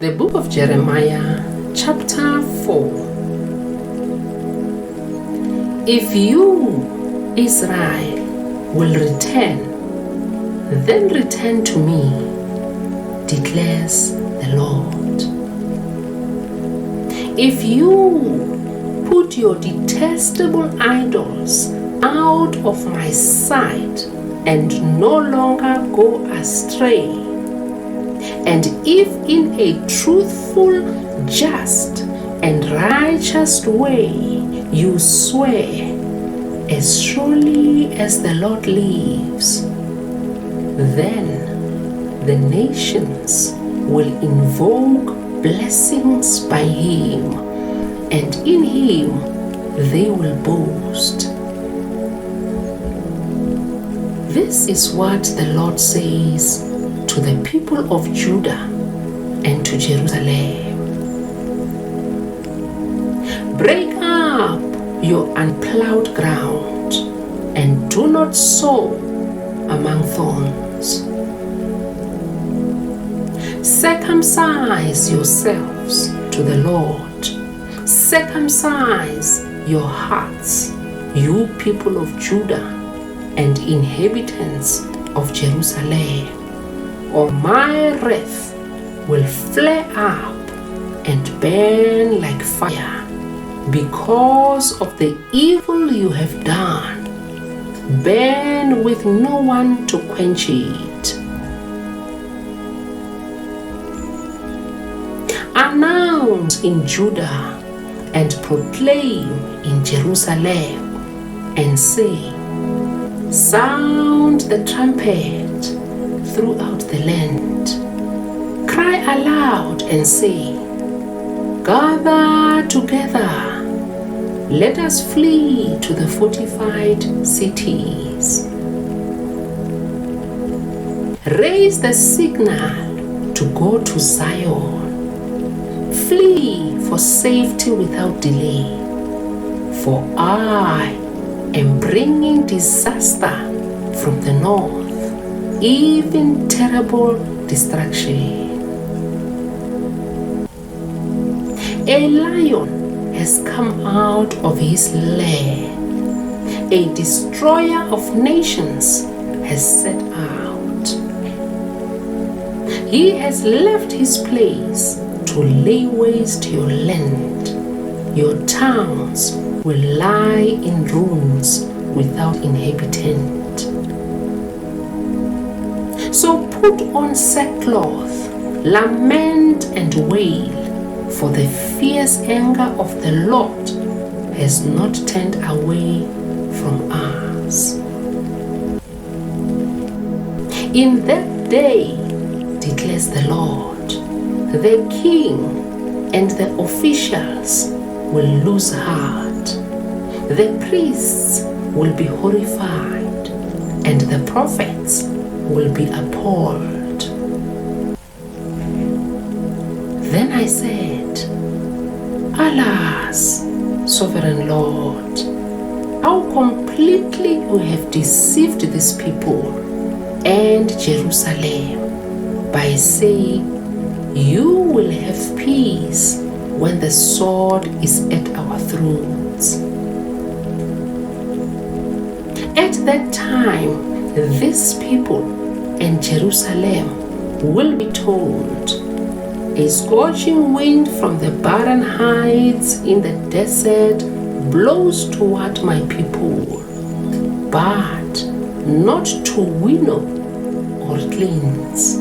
The book of Jeremiah, chapter 4. If you, Israel, will return, then return to me, declares the Lord. If you put your detestable idols out of my sight and no longer go astray, and if in a truthful, just, and righteous way you swear, as surely as the Lord lives, then the nations will invoke blessings by him, and in him they will boast. This is what the Lord says to the people of Judah and to Jerusalem. Break up your unplowed ground and do not sow among thorns. Circumcise yourselves to the Lord. Circumcise your hearts, you people of Judah and inhabitants of Jerusalem, or my wrath will flare up and burn like fire because of the evil you have done. Burn with no one to quench it. Announce in Judah and proclaim in Jerusalem and say, sound the trumpet throughout the land. Cry aloud and say, gather together. Let us flee to the fortified cities. Raise the signal to go to Zion. Flee for safety without delay. For I am bringing disaster from the north, even terrible destruction. A lion has come out of his lair. A destroyer of nations has set out. He has left his place to lay waste your land. Your towns will lie in ruins without inhabitant. So put on sackcloth, lament and wail, for the fierce anger of the Lord has not turned away from us. In that day, declares the Lord, the king and the officials will lose heart. The priests will be horrified, and the prophets will be appalled. Then I said, alas, sovereign Lord, how completely you have deceived this people and Jerusalem by saying, you will have peace when the sword is at our throats. At that time, this people and Jerusalem will be told, a scorching wind from the barren heights in the desert blows toward my people, but not to winnow or cleanse.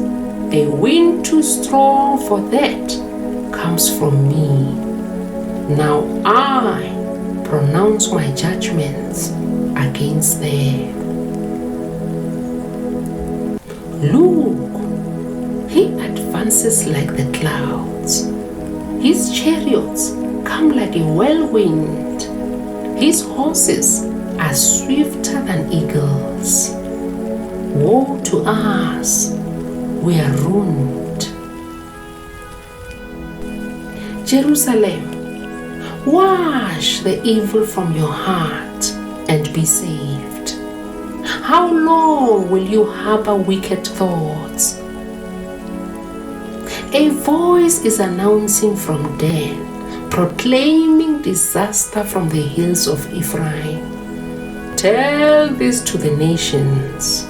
A wind too strong for that comes from me. Now I pronounce my judgments against them. Look, he advances like the clouds. His chariots come like a whirlwind. His horses are swifter than eagles. Woe to us, we are ruined. Jerusalem, wash the evil from your heart and be saved. How long will you harbor wicked thoughts? A voice is announcing from Dan, proclaiming disaster from the hills of Ephraim. Tell this to the nations.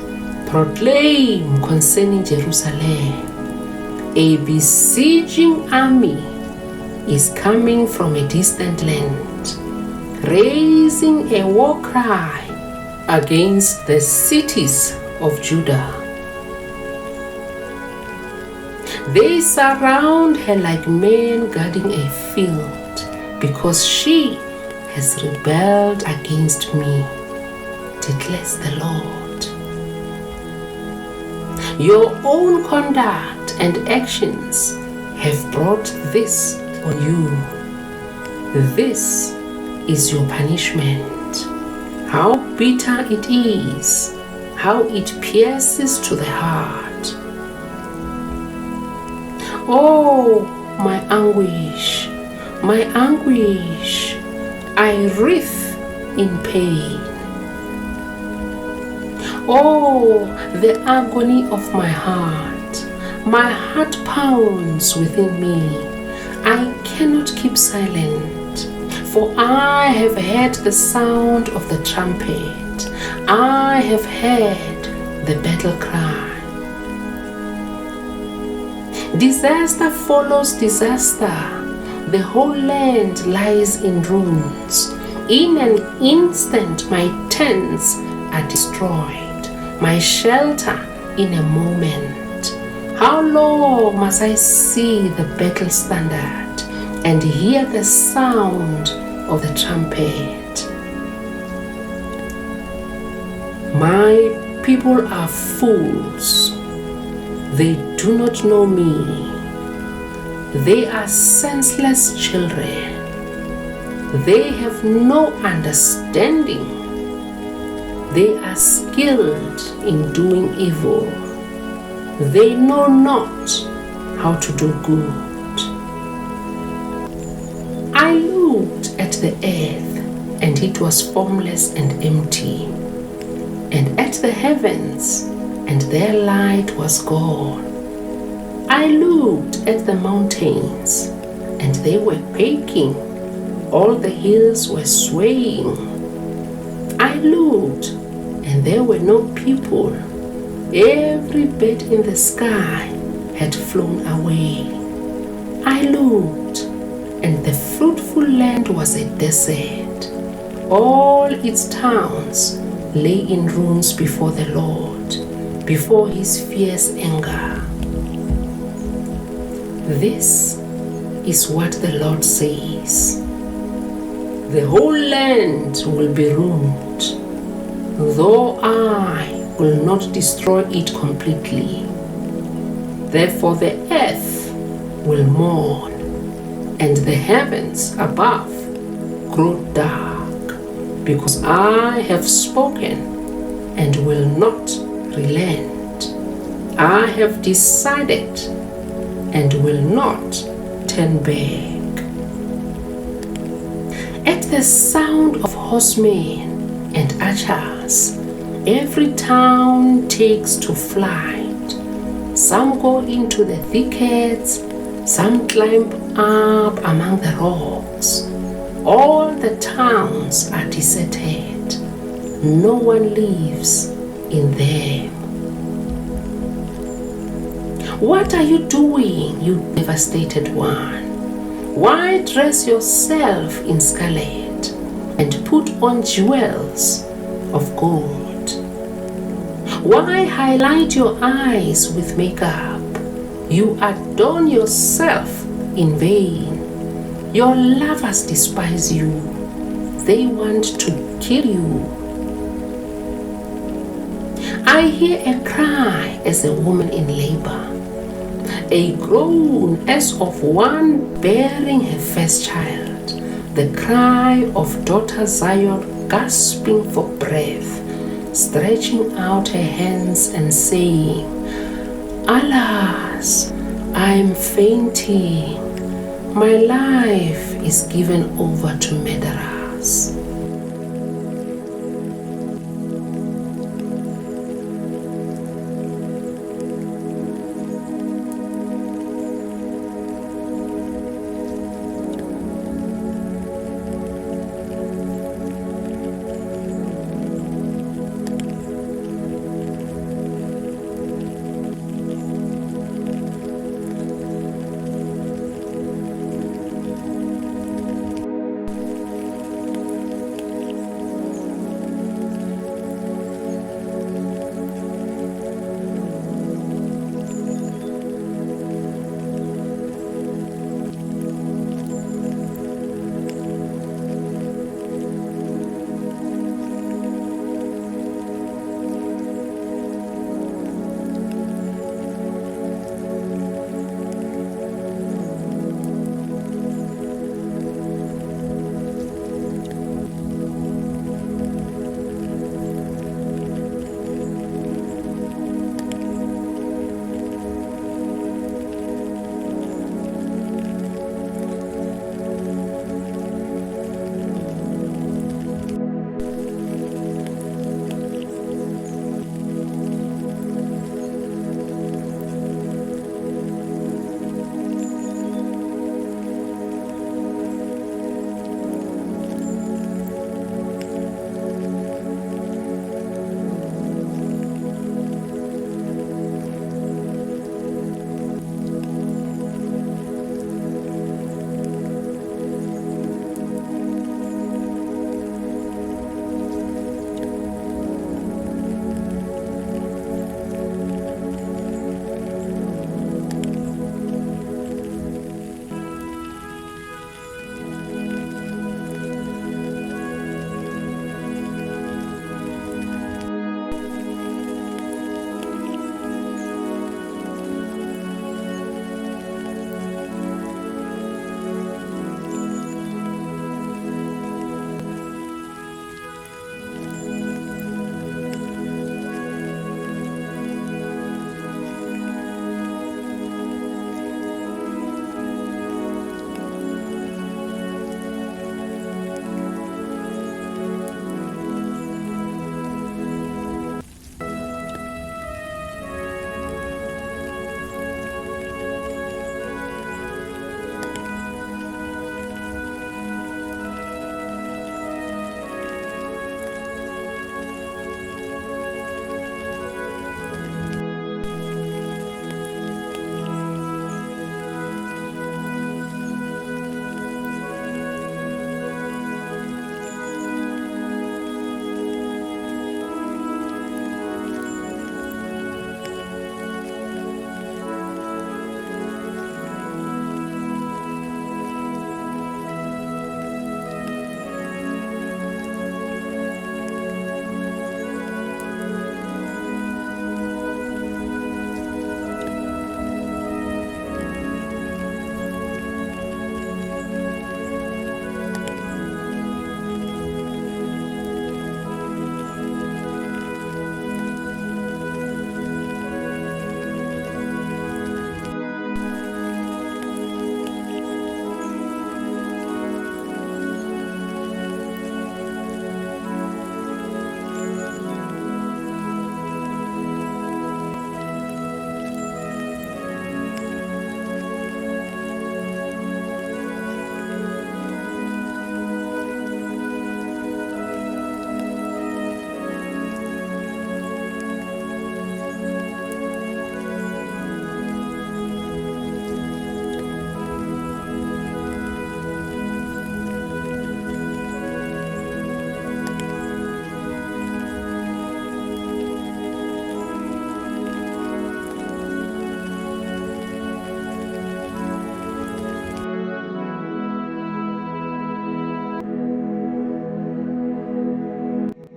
Proclaim concerning Jerusalem. A besieging army is coming from a distant land, raising a war cry against the cities of Judah. They surround her like men guarding a field, because she has rebelled against me, declares the Lord. Your own conduct and actions have brought this on you. This is your punishment. How bitter it is, how it pierces to the heart. Oh, my anguish, I writhe in pain. Oh, the agony of my heart pounds within me. I cannot keep silent, for I have heard the sound of the trumpet. I have heard the battle cry. Disaster follows disaster. The whole land lies in ruins. In an instant, my tents are destroyed, my shelter in a moment. How long must I see the battle standard and hear the sound of the trumpet? My people are fools. They do not know me. They are senseless children. They have no understanding. They are skilled in doing evil. They know not how to do good. I looked at the earth, and it was formless and empty, and at the heavens, and their light was gone. I looked at the mountains, and they were quaking. All the hills were swaying. I looked, and there were no people. Every bird in the sky had flown away. I looked, and the fruitful land was a desert. All its towns lay in ruins before the Lord, before his fierce anger. This is what the Lord says. The whole land will be ruined, though I will not destroy it completely. Therefore the earth will mourn, and the heavens above grow dark, because I have spoken and will not relent. I have decided and will not turn back. At the sound of horsemen and archers, every town takes to flight. Some go into the thickets, some climb up among the rocks. All the towns are deserted. No one lives in them. What are you doing, you devastated one? Why dress yourself in scarlet and put on jewels of gold? Why highlight your eyes with makeup? You adorn yourself in vain. Your lovers despise you. They want to kill you. I hear a cry as a woman in labor, a groan as of one bearing her first child, the cry of daughter Zion gasping for breath, stretching out her hands and saying, "Alas, I am fainting. My life is given over to murderers."